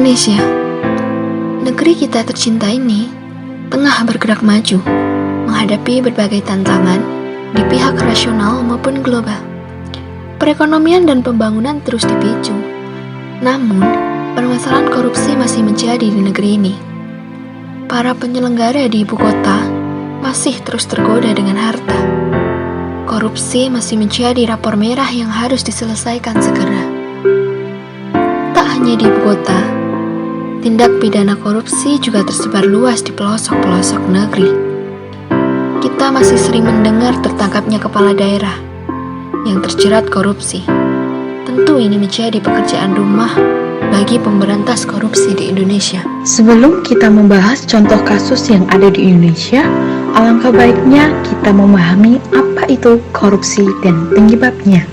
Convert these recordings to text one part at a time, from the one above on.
Indonesia, negeri kita tercinta ini, tengah bergerak maju, menghadapi berbagai tantangan di pihak rasional maupun global. Perekonomian dan pembangunan terus dipicu, namun permasalahan korupsi masih menjadi di negeri ini. Para penyelenggara di ibu kota masih terus tergoda dengan harta. Korupsi masih menjadi rapor merah yang harus diselesaikan segera. Tak hanya di ibu kota, tindak pidana korupsi juga tersebar luas di pelosok-pelosok negeri. Kita masih sering mendengar tertangkapnya kepala daerah yang terjerat korupsi. Tentu ini menjadi pekerjaan rumah bagi pemberantas korupsi di Indonesia. Sebelum kita membahas contoh kasus yang ada di Indonesia, alangkah baiknya kita memahami apa itu korupsi dan penyebabnya.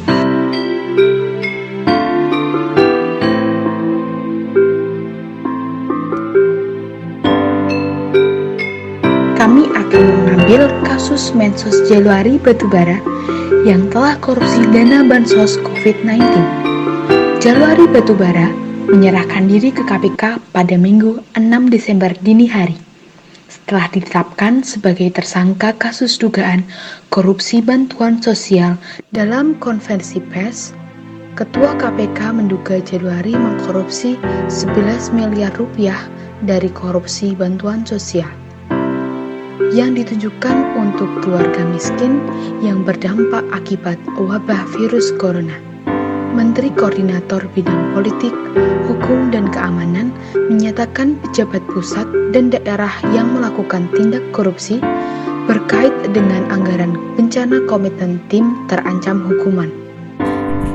Kami akan mengambil kasus Mensos Januari Batubara yang telah korupsi dana bansos COVID-19. Januari Batubara menyerahkan diri ke KPK pada Minggu 6 Desember dini hari. Setelah ditetapkan sebagai tersangka kasus dugaan korupsi bantuan sosial dalam konferensi pers, Ketua KPK menduga Januari mengkorupsi 11 miliar rupiah dari korupsi bantuan sosial yang ditujukan untuk keluarga miskin yang berdampak akibat wabah virus corona. Menteri Koordinator Bidang Politik, Hukum, dan Keamanan menyatakan pejabat pusat dan daerah yang melakukan tindak korupsi berkait dengan anggaran bencana komitmen tim terancam hukuman.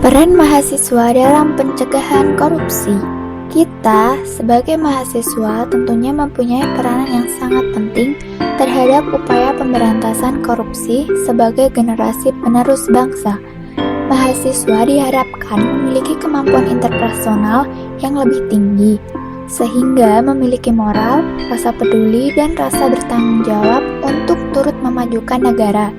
Peran mahasiswa dalam pencegahan korupsi. Kita sebagai mahasiswa tentunya mempunyai peranan yang sangat penting terhadap upaya pemberantasan korupsi sebagai generasi penerus bangsa. Mahasiswa diharapkan memiliki kemampuan interpersonal yang lebih tinggi, sehingga memiliki moral, rasa peduli, dan rasa bertanggung jawab untuk turut memajukan negara.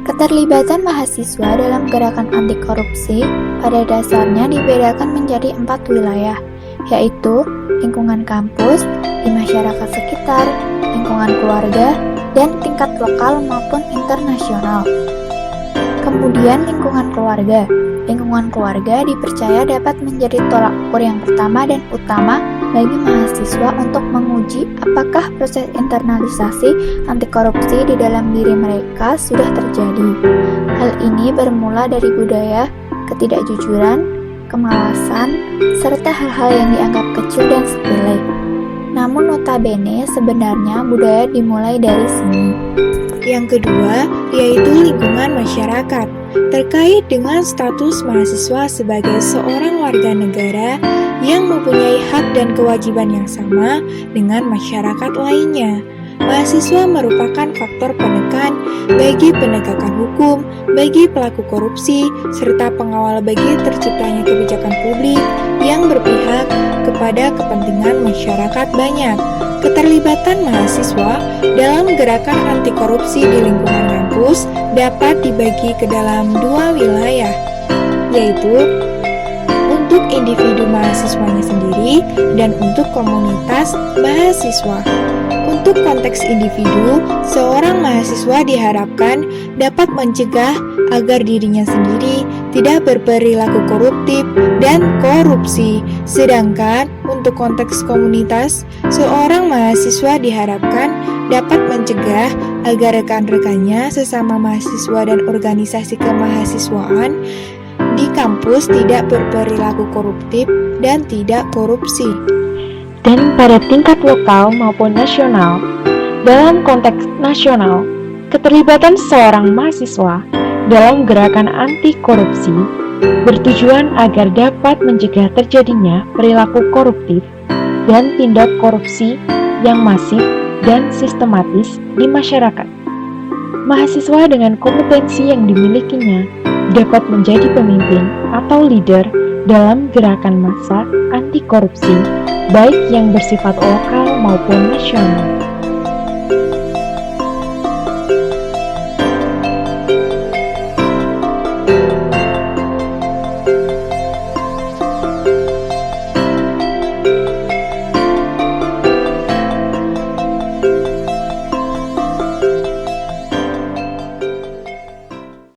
Keterlibatan mahasiswa dalam gerakan anti korupsi pada dasarnya dibedakan menjadi 4 wilayah, yaitu lingkungan kampus, di masyarakat sekitar, lingkungan keluarga, dan tingkat lokal maupun internasional. Kemudian lingkungan keluarga. Lingkungan keluarga dipercaya dapat menjadi tolak ukur yang pertama dan utama bagi mahasiswa untuk menguji apakah proses internalisasi anti korupsi di dalam diri mereka sudah terjadi. Hal ini bermula dari budaya ketidakjujuran, kemalasan, serta hal-hal yang dianggap kecil dan sepele. Namun notabene sebenarnya budaya dimulai dari sini. Yang kedua, yaitu lingkungan masyarakat, terkait dengan status mahasiswa sebagai seorang warga negara yang mempunyai hak dan kewajiban yang sama dengan masyarakat lainnya. Mahasiswa merupakan faktor penekan bagi penegakan hukum, bagi pelaku korupsi, serta pengawal bagi terciptanya kebijakan publik yang berpihak kepada kepentingan masyarakat banyak. Keterlibatan mahasiswa dalam gerakan anti korupsi di lingkungan kampus dapat dibagi ke dalam 2 wilayah, yaitu untuk individu mahasiswanya sendiri dan untuk komunitas mahasiswa. Untuk konteks individu, seorang mahasiswa diharapkan dapat mencegah agar dirinya sendiri tidak berperilaku koruptif dan korupsi. Sedangkan untuk konteks komunitas, seorang mahasiswa diharapkan dapat mencegah agar rekan-rekannya sesama mahasiswa dan organisasi kemahasiswaan di kampus tidak berperilaku koruptif dan tidak korupsi. Dan pada tingkat lokal maupun nasional, dalam konteks nasional, keterlibatan seorang mahasiswa dalam gerakan anti korupsi bertujuan agar dapat mencegah terjadinya perilaku koruptif dan tindak korupsi yang masif dan sistematis di masyarakat. Mahasiswa dengan kompetensi yang dimilikinya dapat menjadi pemimpin atau leader dalam gerakan massa anti korupsi, baik yang bersifat lokal maupun nasional.